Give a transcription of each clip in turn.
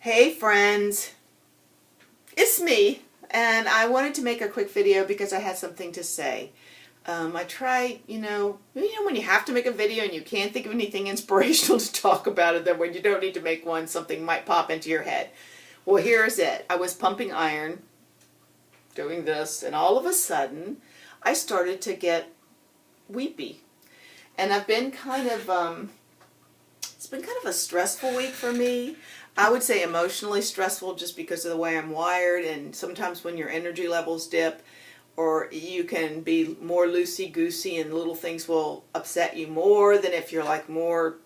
Hey friends, it's me, and I wanted to make a quick video because I had something to say. I try, when you have to make a video and you can't think of anything inspirational to talk about it, then when you don't need to make one, something might pop into your head. Well, here's it. I was pumping iron, doing this, and all of a sudden, I started to get weepy. And I've been it's been kind of a stressful week for me. I would say emotionally stressful just because of the way I'm wired, and sometimes when your energy levels dip, or you can be more loosey-goosey and little things will upset you more than if you're like more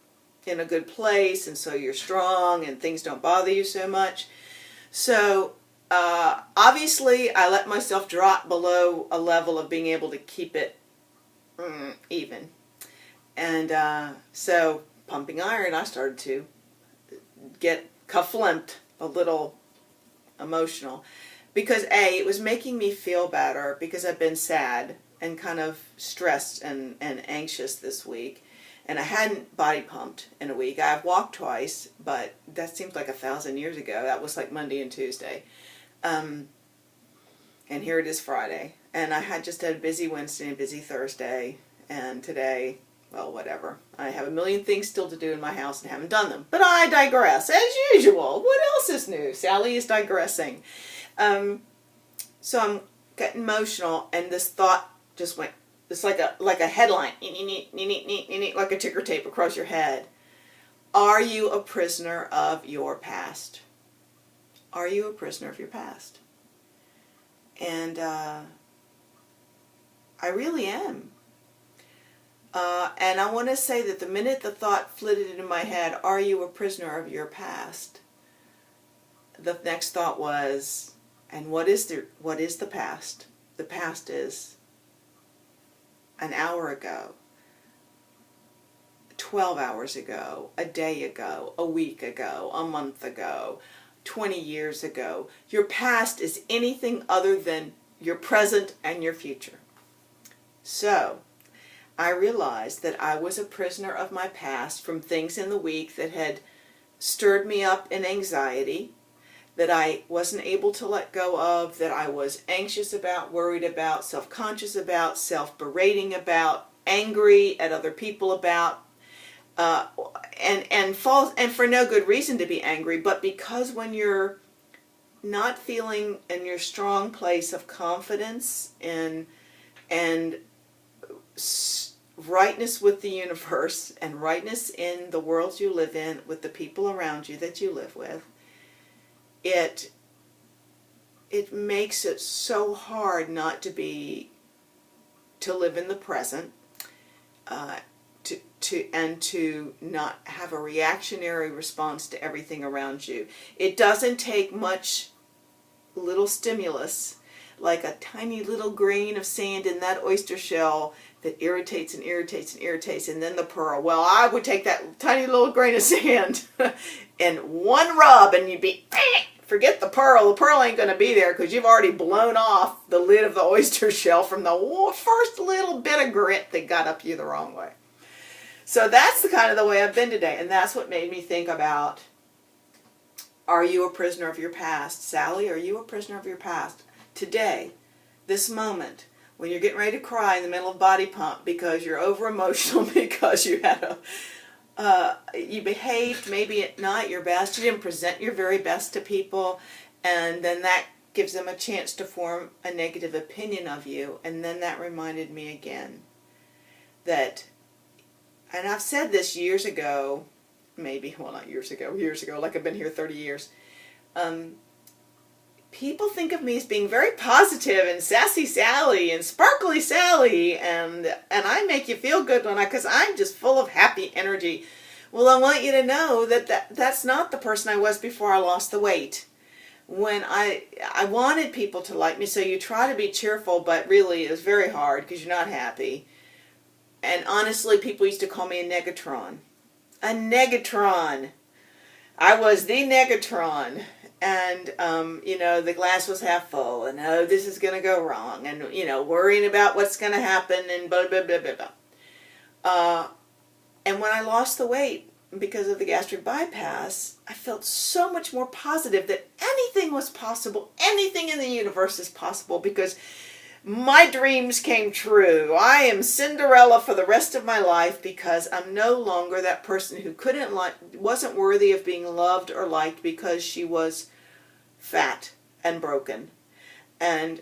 in a good place, and so you're strong and things don't bother you so much. So obviously I let myself drop below a level of being able to keep it even. And so pumping iron, I started to get kaflimped, a little emotional, because it was making me feel better because I've been sad and kind of stressed and anxious this week, and I hadn't body pumped in a week. I've walked twice, but that seems like 1,000 years ago. That was like Monday and Tuesday, and here it is Friday, and I had just had a busy Wednesday and a busy Thursday, and today, well, whatever. I have a million things still to do in my house and haven't done them. But I digress, as usual. What else is new? Sally is digressing. So I'm getting emotional, and this thought just went, it's like a headline, like a ticker tape across your head. Are you a prisoner of your past? Are you a prisoner of your past? And I really am. And I want to say that the minute the thought flitted into my head, are you a prisoner of your past? The next thought was, and what is the past? The past is an hour ago, 12 hours ago, a day ago, a week ago, a month ago, 20 years ago. Your past is anything other than your present and your future. So I realized that I was a prisoner of my past from things in the week that had stirred me up in anxiety, that I wasn't able to let go of, that I was anxious about, worried about, self-conscious about, self-berating about, angry at other people about, and for no good reason to be angry, but because when you're not feeling in your strong place of confidence and rightness with the universe and rightness in the world you live in with the people around you that you live with, it makes it so hard not to live in the present, to not have a reactionary response to everything around you. It doesn't take much little stimulus, like a tiny little grain of sand in that oyster shell that irritates and irritates and irritates, and then the pearl. Well, I would take that tiny little grain of sand and one rub, and you'd be, forget the pearl. The pearl ain't going to be there because you've already blown off the lid of the oyster shell from the first little bit of grit that got up you the wrong way. So that's the way I've been today, and that's what made me think about, are you a prisoner of your past? Sally, are you a prisoner of your past? Today, this moment, when you're getting ready to cry in the middle of body pump because you're over emotional because you had you behaved maybe not your best, you didn't present your very best to people, and then that gives them a chance to form a negative opinion of you. And then that reminded me again that, and I've said this years ago, maybe, well, not years ago, like I've been here 30 years, people think of me as being very positive and sassy Sally and sparkly Sally, and I make you feel good because I'm just full of happy energy. Well, I want you to know that's not the person I was before I lost the weight. When I wanted people to like me, so you try to be cheerful, but really it's very hard because you're not happy. And honestly, people used to call me a negatron. A negatron. I was the negatron. And, the glass was half full, and, oh, this is going to go wrong, and, worrying about what's going to happen, and blah, blah, blah, blah, blah. And when I lost the weight, because of the gastric bypass, I felt so much more positive that anything was possible. Anything in the universe is possible because my dreams came true. I am Cinderella for the rest of my life because I'm no longer that person who wasn't worthy of being loved or liked because she was fat and broken. And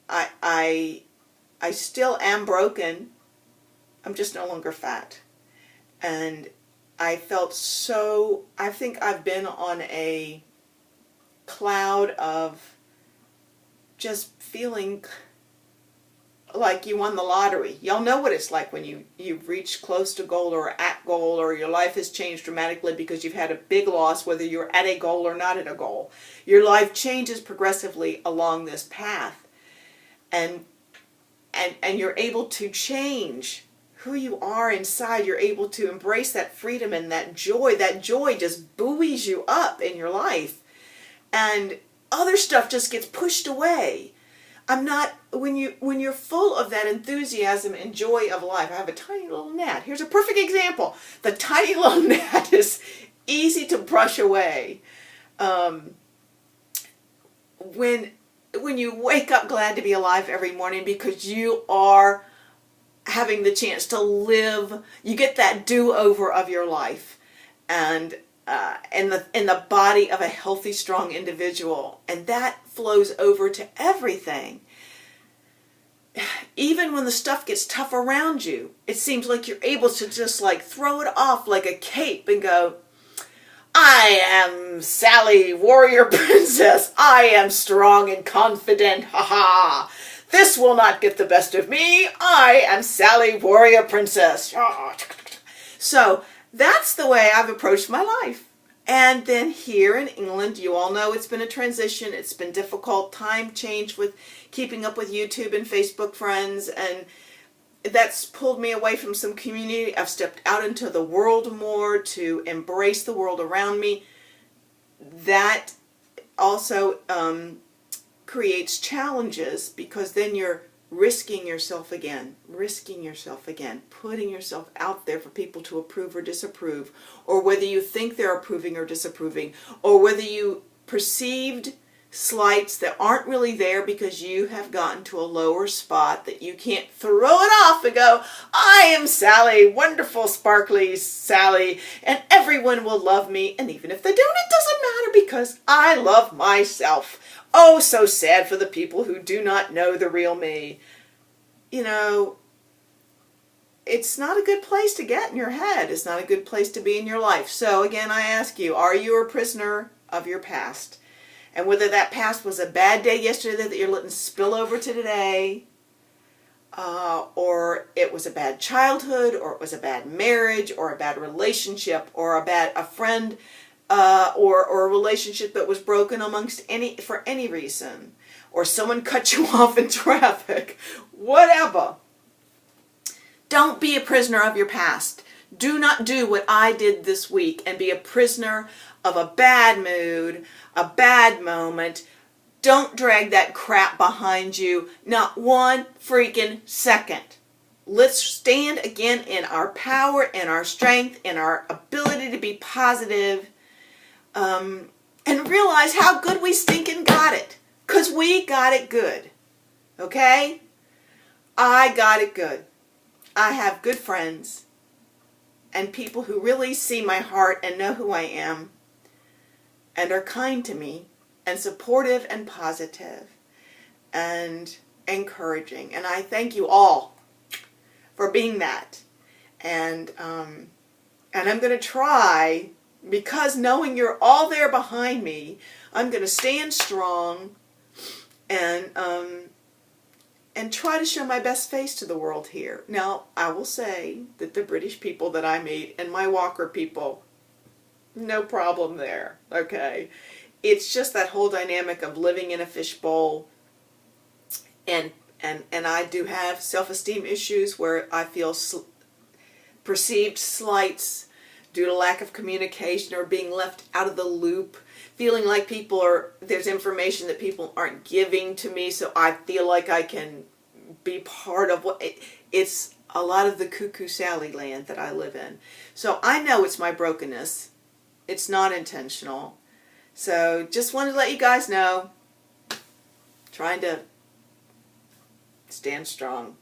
I still am broken. I'm just no longer fat. And I felt I think I've been on a cloud of just feeling like you won the lottery. Y'all know what it's like when you've reached close to goal or at goal, or your life has changed dramatically because you've had a big loss, whether you're at a goal or not at a goal. Your life changes progressively along this path. And you're able to change who you are inside. You're able to embrace that freedom and that joy. That joy just buoys you up in your life. And other stuff just gets pushed away. When you're full of that enthusiasm and joy of life. I have a tiny little gnat. Here's a perfect example. The tiny little gnat is easy to brush away. When you wake up glad to be alive every morning because you are having the chance to live, you get that do-over of your life, and in the body of a healthy, strong individual, and that flows over to everything. Even when the stuff gets tough around you, it seems like you're able to just like throw it off like a cape and go, I am Sally, warrior princess. I am strong and confident. Ha ha. This will not get the best of me. I am Sally, warrior princess. So that's the way I've approached my life. And then here in England, you all know it's been a transition. It's been difficult. Time change with keeping up with YouTube and Facebook friends, and that's pulled me away from some community. I've stepped out into the world more to embrace the world around me. That also creates challenges because then you're risking yourself again, putting yourself out there for people to approve or disapprove, or whether you think they're approving or disapproving, or whether you perceived slights that aren't really there because you have gotten to a lower spot that you can't throw it off and go, I am Sally, wonderful, sparkly Sally, and everyone will love me, and even if they don't, it doesn't matter because I love myself. Oh, so sad for the people who do not know the real me. You know, it's not a good place to get in your head. It's not a good place to be in your life. So again, I ask you, are you a prisoner of your past? And whether that past was a bad day yesterday that you're letting spill over to today, or it was a bad childhood, or it was a bad marriage, or a bad relationship, or a friend, or a relationship that was broken for any reason, or someone cut you off in traffic, whatever. Don't be a prisoner of your past. Do not do what I did this week and be a prisoner of a bad mood, a bad moment. Don't drag that crap behind you, not one freaking second. Let's stand again in our power, in our strength, in our ability to be positive, and realize how good we stinking got it. Because we got it good. Okay? I got it good. I have good friends and people who really see my heart and know who I am and are kind to me and supportive and positive and encouraging. And I thank you all for being that. And I'm going to try, because knowing you're all there behind me, I'm going to stand strong and try to show my best face to the world here. Now, I will say that the British people that I meet and my Walker people, no problem there, okay? It's just that whole dynamic of living in a fishbowl, and I do have self-esteem issues where I feel perceived slights due to lack of communication or being left out of the loop, feeling like there's information that people aren't giving to me, so I feel like I can be part of it's a lot of the cuckoo Sally land that I live in. So I know it's my brokenness. It's not intentional. So just wanted to let you guys know, trying to stand strong.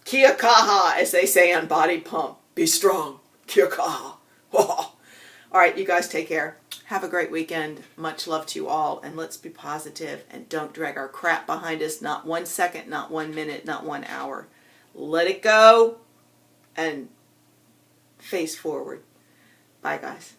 Kia kaha, as they say on Body Pump. Be strong. Kia kaha. All right, you guys take care. Have a great weekend. Much love to you all, and let's be positive and don't drag our crap behind us. Not 1 second, not 1 minute, not 1 hour. Let it go and face forward. Bye, guys.